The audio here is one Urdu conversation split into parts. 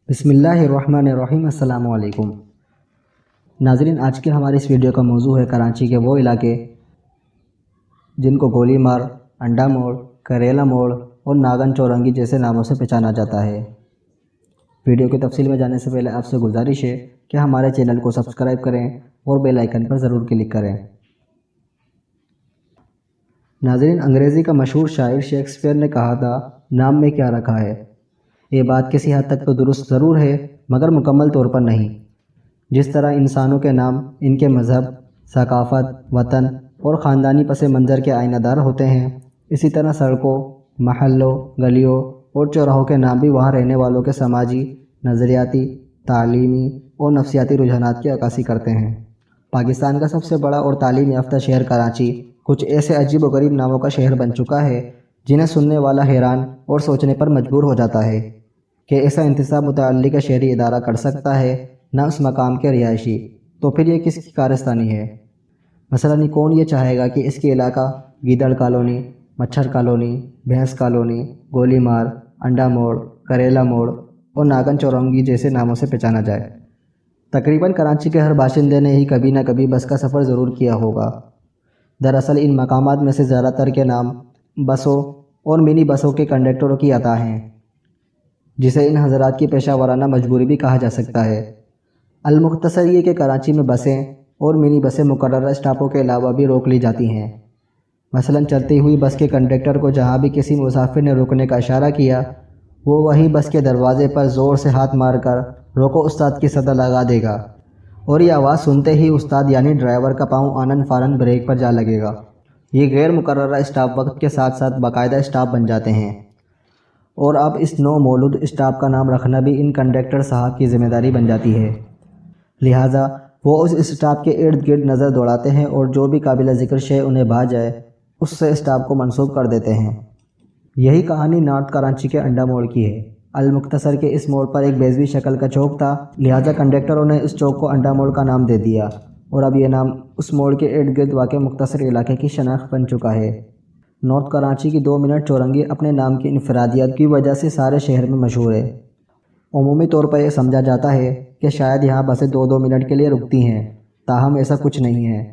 بسم اللہ الرحمن الرحیم۔ السلام علیکم ناظرین، آج کے ہماری اس ویڈیو کا موضوع ہے کراچی کے وہ علاقے جن کو گولی مار، انڈا موڑ، کریلا موڑ اور ناگن چورنگی جیسے ناموں سے پہچانا جاتا ہے۔ ویڈیو کی تفصیل میں جانے سے پہلے آپ سے گزارش ہے کہ ہمارے چینل کو سبسکرائب کریں اور بیل آئیکن پر ضرور کلک کریں۔ ناظرین، انگریزی کا مشہور شاعر شیکسپیئر نے کہا تھا، نام میں کیا رکھا ہے۔ یہ بات کسی حد تک تو درست ضرور ہے، مگر مکمل طور پر نہیں۔ جس طرح انسانوں کے نام ان کے مذہب، ثقافت، وطن اور خاندانی پس منظر کے آئینہ دار ہوتے ہیں، اسی طرح سڑکوں، محلوں، گلیوں اور چوراہوں کے نام بھی وہاں رہنے والوں کے سماجی، نظریاتی، تعلیمی اور نفسیاتی رجحانات کی عکاسی کرتے ہیں۔ پاکستان کا سب سے بڑا اور تعلیم یافتہ شہر کراچی کچھ ایسے عجیب و غریب ناموں کا شہر بن چکا ہے جنہیں سننے والا حیران اور سوچنے پر مجبور ہو جاتا ہے کہ ایسا انتساب متعلق شہری ادارہ کر سکتا ہے، نہ اس مقام کے رہائشی، تو پھر یہ کس کی کارستانی ہے؟ مثلاً کون یہ چاہے گا کہ اس کے علاقہ گیدڑ کالونی، مچھر کالونی، بھینس کالونی، گولی مار، انڈا موڑ، کریلا موڑ اور ناگن چورنگی جیسے ناموں سے پہچانا جائے؟ تقریباً کراچی کے ہر باشندے نے ہی کبھی نہ کبھی بس کا سفر ضرور کیا ہوگا۔ دراصل ان مقامات میں سے زیادہ تر کے نام بسوں اور منی بسوں کے کنڈکٹروں کی عطا ہیں، جسے ان حضرات کی پیشہ ورانہ مجبوری بھی کہا جا سکتا ہے۔ المختصر یہ کہ کراچی میں بسیں اور منی بسیں مقررہ اسٹاپوں کے علاوہ بھی روک لی جاتی ہیں۔ مثلاً چلتی ہوئی بس کے کنڈکٹر کو جہاں بھی کسی مسافر نے رکنے کا اشارہ کیا، وہ وہیں بس کے دروازے پر زور سے ہاتھ مار کر روکو استاد کی صدا لگا دے گا، اور یہ آواز سنتے ہی استاد یعنی ڈرائیور کا پاؤں آنن فارن بریک پر جا لگے گا۔ یہ غیر مقررہ اسٹاپ وقت کے ساتھ ساتھ باقاعدہ اسٹاپ بن جاتے ہیں، اور اب اس نو مولود اسٹاپ کا نام رکھنا بھی ان کنڈکٹر صاحب کی ذمہ داری بن جاتی ہے۔ لہٰذا وہ اس اسٹاپ کے ارد گرد نظر دوڑاتے ہیں اور جو بھی قابل ذکر شے انہیں بھا جائے اس سے اسٹاپ کو منسوب کر دیتے ہیں۔ یہی کہانی نارتھ کراچی کے انڈا موڑ کی ہے۔ المختصر کے اس موڑ پر ایک بیضوی شکل کا چوک تھا، لہٰذا کنڈکٹروں نے اس چوک کو انڈا موڑ کا نام دے دیا، اور اب یہ نام اس موڑ کے ارد گرد واقع مختصر علاقے کی شناخت بن چکا ہے۔ نارتھ کراچی کی 2 منٹ چورنگی اپنے نام کی انفرادیت کی وجہ سے سارے شہر میں مشہور ہے۔ عمومی طور پر یہ سمجھا جاتا ہے کہ شاید یہاں بسیں 2 منٹ کے لیے رکتی ہیں، تاہم ایسا کچھ نہیں ہے،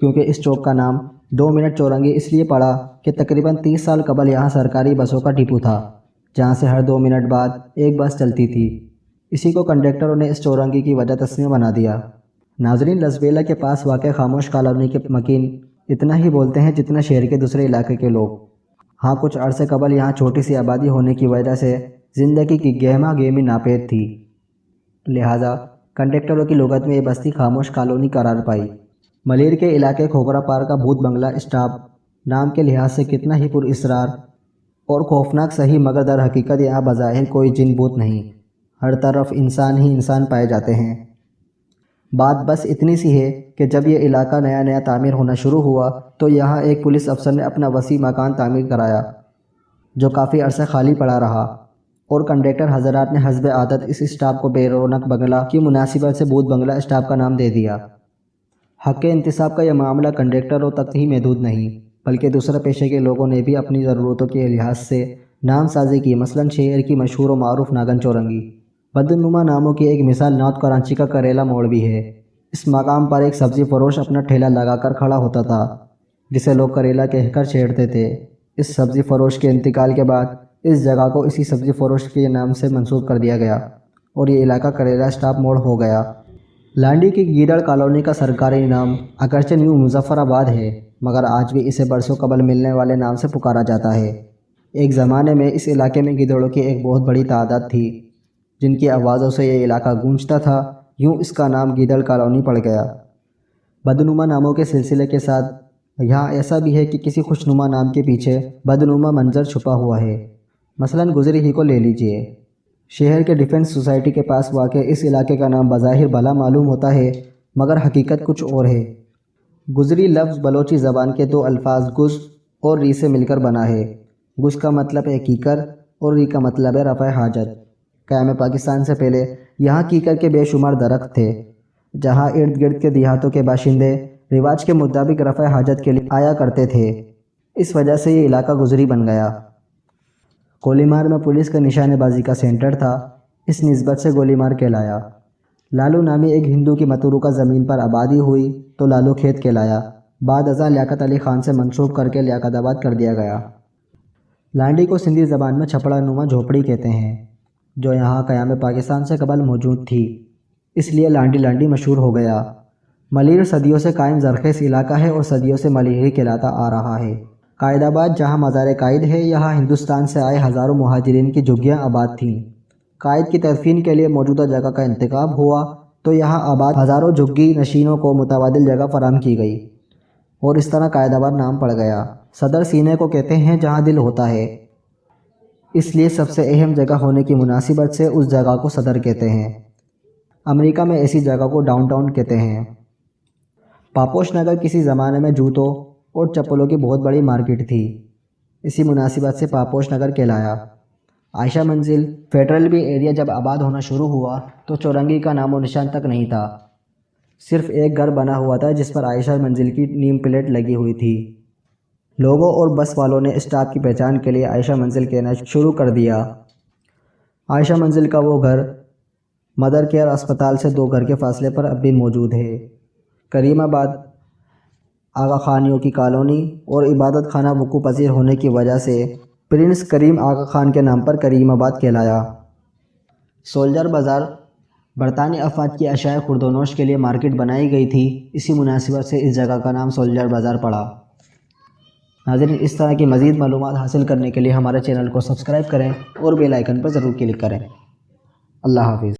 کیونکہ اس چوک کا نام 2 منٹ چورنگی اس لیے پڑا کہ تقریباً 30 سال قبل یہاں سرکاری بسوں کا ڈپو تھا، جہاں سے ہر 2 منٹ بعد ایک بس چلتی تھی۔ اسی کو کنڈکٹروں نے اس چورنگی کی وجہ تسمیہ بنا دیا۔ ناظرین، لسبیلا کے پاس واقع خاموش کالونی کے مکین اتنا ہی بولتے ہیں جتنا شہر کے دوسرے علاقے کے لوگ۔ ہاں، کچھ عرصے قبل یہاں چھوٹی سی آبادی ہونے کی وجہ سے زندگی کی گہما گہمی ناپید تھی، لہٰذا کنڈکٹروں کی لغت میں یہ بستی خاموش کالونی قرار پائی۔ ملیر کے علاقے کھوکھرا پار کا بھوت بنگلہ اسٹاپ نام کے لحاظ سے کتنا ہی پر اسرار اور خوفناک صحیح، مگر در حقیقت یہاں بظاہر کوئی جن بوت نہیں، ہر طرف انسان ہی انسان پائے جاتے ہیں۔ بات بس اتنی سی ہے کہ جب یہ علاقہ نیا نیا تعمیر ہونا شروع ہوا تو یہاں ایک پولیس افسر نے اپنا وسیع مکان تعمیر کرایا، جو کافی عرصہ خالی پڑا رہا، اور کنڈکٹر حضرات نے حسب عادت اس اسٹاپ کو بے رونق بنگلہ کی مناسبت سے بھوت بنگلہ اسٹاپ کا نام دے دیا۔ حق انتصاب کا یہ معاملہ کنڈکٹروں تک ہی محدود نہیں، بلکہ دوسرے پیشے کے لوگوں نے بھی اپنی ضرورتوں کے لحاظ سے نام سازی کی۔ مثلاً شہر کی مشہور و معروف ناگن چورنگی بدنما ناموں کی ایک مثال نارتھ کراچی کا کریلا موڑ بھی ہے۔ اس مقام پر ایک سبزی فروش اپنا ٹھیلا لگا کر کھڑا ہوتا تھا، جسے لوگ کریلا کہہ کر چھیڑتے تھے۔ اس سبزی فروش کے انتقال کے بعد اس جگہ کو اسی سبزی فروش کے نام سے منسوب کر دیا گیا، اور یہ علاقہ کریلا اسٹاپ موڑ ہو گیا۔ لانڈی کی گیدڑ کالونی کا سرکاری نام اگرچہ نیو مظفر آباد ہے، مگر آج بھی اسے برسوں قبل ملنے والے نام سے پکارا جاتا ہے۔ ایک زمانے میں اس علاقے میں گیدڑوں کی ایک بہت بڑی تعداد تھی، جن کی آوازوں سے یہ علاقہ گونجتا تھا، یوں اس کا نام گیدڑ کالونی پڑ گیا۔ بدنما ناموں کے سلسلے کے ساتھ یہاں ایسا بھی ہے کہ کسی خوشنما نام کے پیچھے بدنما منظر چھپا ہوا ہے۔ مثلاً گزری ہی کو لے لیجئے۔ شہر کے ڈیفنس سوسائٹی کے پاس واقع اس علاقے کا نام بظاہر بھلا معلوم ہوتا ہے، مگر حقیقت کچھ اور ہے۔ گزری لفظ بلوچی زبان کے 2 الفاظ گز اور ری سے مل کر بنا ہے۔ گز کا مطلب ہے کیکر اور ری کا مطلب ہے رفع حاجت۔ قیام پاکستان سے پہلے یہاں کیکر کے بے شمار درخت تھے، جہاں ارد گرد کے دیہاتوں کے باشندے رواج کے مطابق رفع حاجت کے لیے آیا کرتے تھے، اس وجہ سے یہ علاقہ گزری بن گیا۔ گولی مار میں پولیس کا نشانے بازی کا سینٹر تھا، اس نسبت سے گولی مار کہلایا۔ لالو نامی ایک ہندو کی متروکہ زمین پر آبادی ہوئی تو لالو کھیت کہلایا۔ بعد ازاں لیاقت علی خان سے منسوب کر کے لیاقت آباد کر دیا گیا۔ لانڈی کو سندھی زبان میں چھپڑا نما جھوپڑی کہتے ہیں، جو یہاں قیام پاکستان سے قبل موجود تھی، اس لیے لانڈی لانڈی مشہور ہو گیا۔ ملیر صدیوں سے قائم زرخیز علاقہ ہے اور صدیوں سے ملیر ہی کہلاتا آ رہا ہے۔ قائد آباد جہاں مزار قائد ہے، یہاں ہندوستان سے آئے ہزاروں مہاجرین کی جھگیاں آباد تھیں۔ قائد کی تدفین کے لیے موجودہ جگہ کا انتخاب ہوا تو یہاں آباد ہزاروں جھگی نشینوں کو متبادل جگہ فراہم کی گئی اور اس طرح قائد آباد نام پڑ گیا۔ صدر سینے کو کہتے ہیں جہاں دل ہوتا ہے، اس لیے سب سے اہم جگہ ہونے کی مناسبت سے اس جگہ کو صدر کہتے ہیں۔ امریکہ میں ایسی جگہ کو ڈاؤن ٹاؤن کہتے ہیں۔ پاپوش نگر کسی زمانے میں جوتوں اور چپلوں کی بہت بڑی مارکیٹ تھی، اسی مناسبت سے پاپوش نگر کہلایا۔ عائشہ منزل فیڈرل بی ایریا جب آباد ہونا شروع ہوا تو چورنگی کا نام و نشان تک نہیں تھا، صرف ایک گھر بنا ہوا تھا جس پر عائشہ منزل کی نیم پلیٹ لگی ہوئی تھی۔ لوگوں اور بس والوں نے اسٹاف کی پہچان کے لیے عائشہ منزل کہنا شروع کر دیا۔ عائشہ منزل کا وہ گھر مدر کیئر اسپتال سے 2 گھر کے فاصلے پر اب بھی موجود ہے۔ کریم آباد آغا خانیوں کی کالونی اور عبادت خانہ وقوع پذیر ہونے کی وجہ سے پرنس کریم آغا خان کے نام پر کریم آباد کہلایا۔ سولجر بازار برطانوی افواج کی اشیاء خورد و نوش کے لیے مارکیٹ بنائی گئی تھی، اسی مناسبت سے اس جگہ کا نام سولجر بازار پڑا۔ ناظرین، اس طرح کی مزید معلومات حاصل کرنے کے لیے ہمارے چینل کو سبسکرائب کریں اور بیل آئیکن پر ضرور کلک کریں۔ اللہ حافظ۔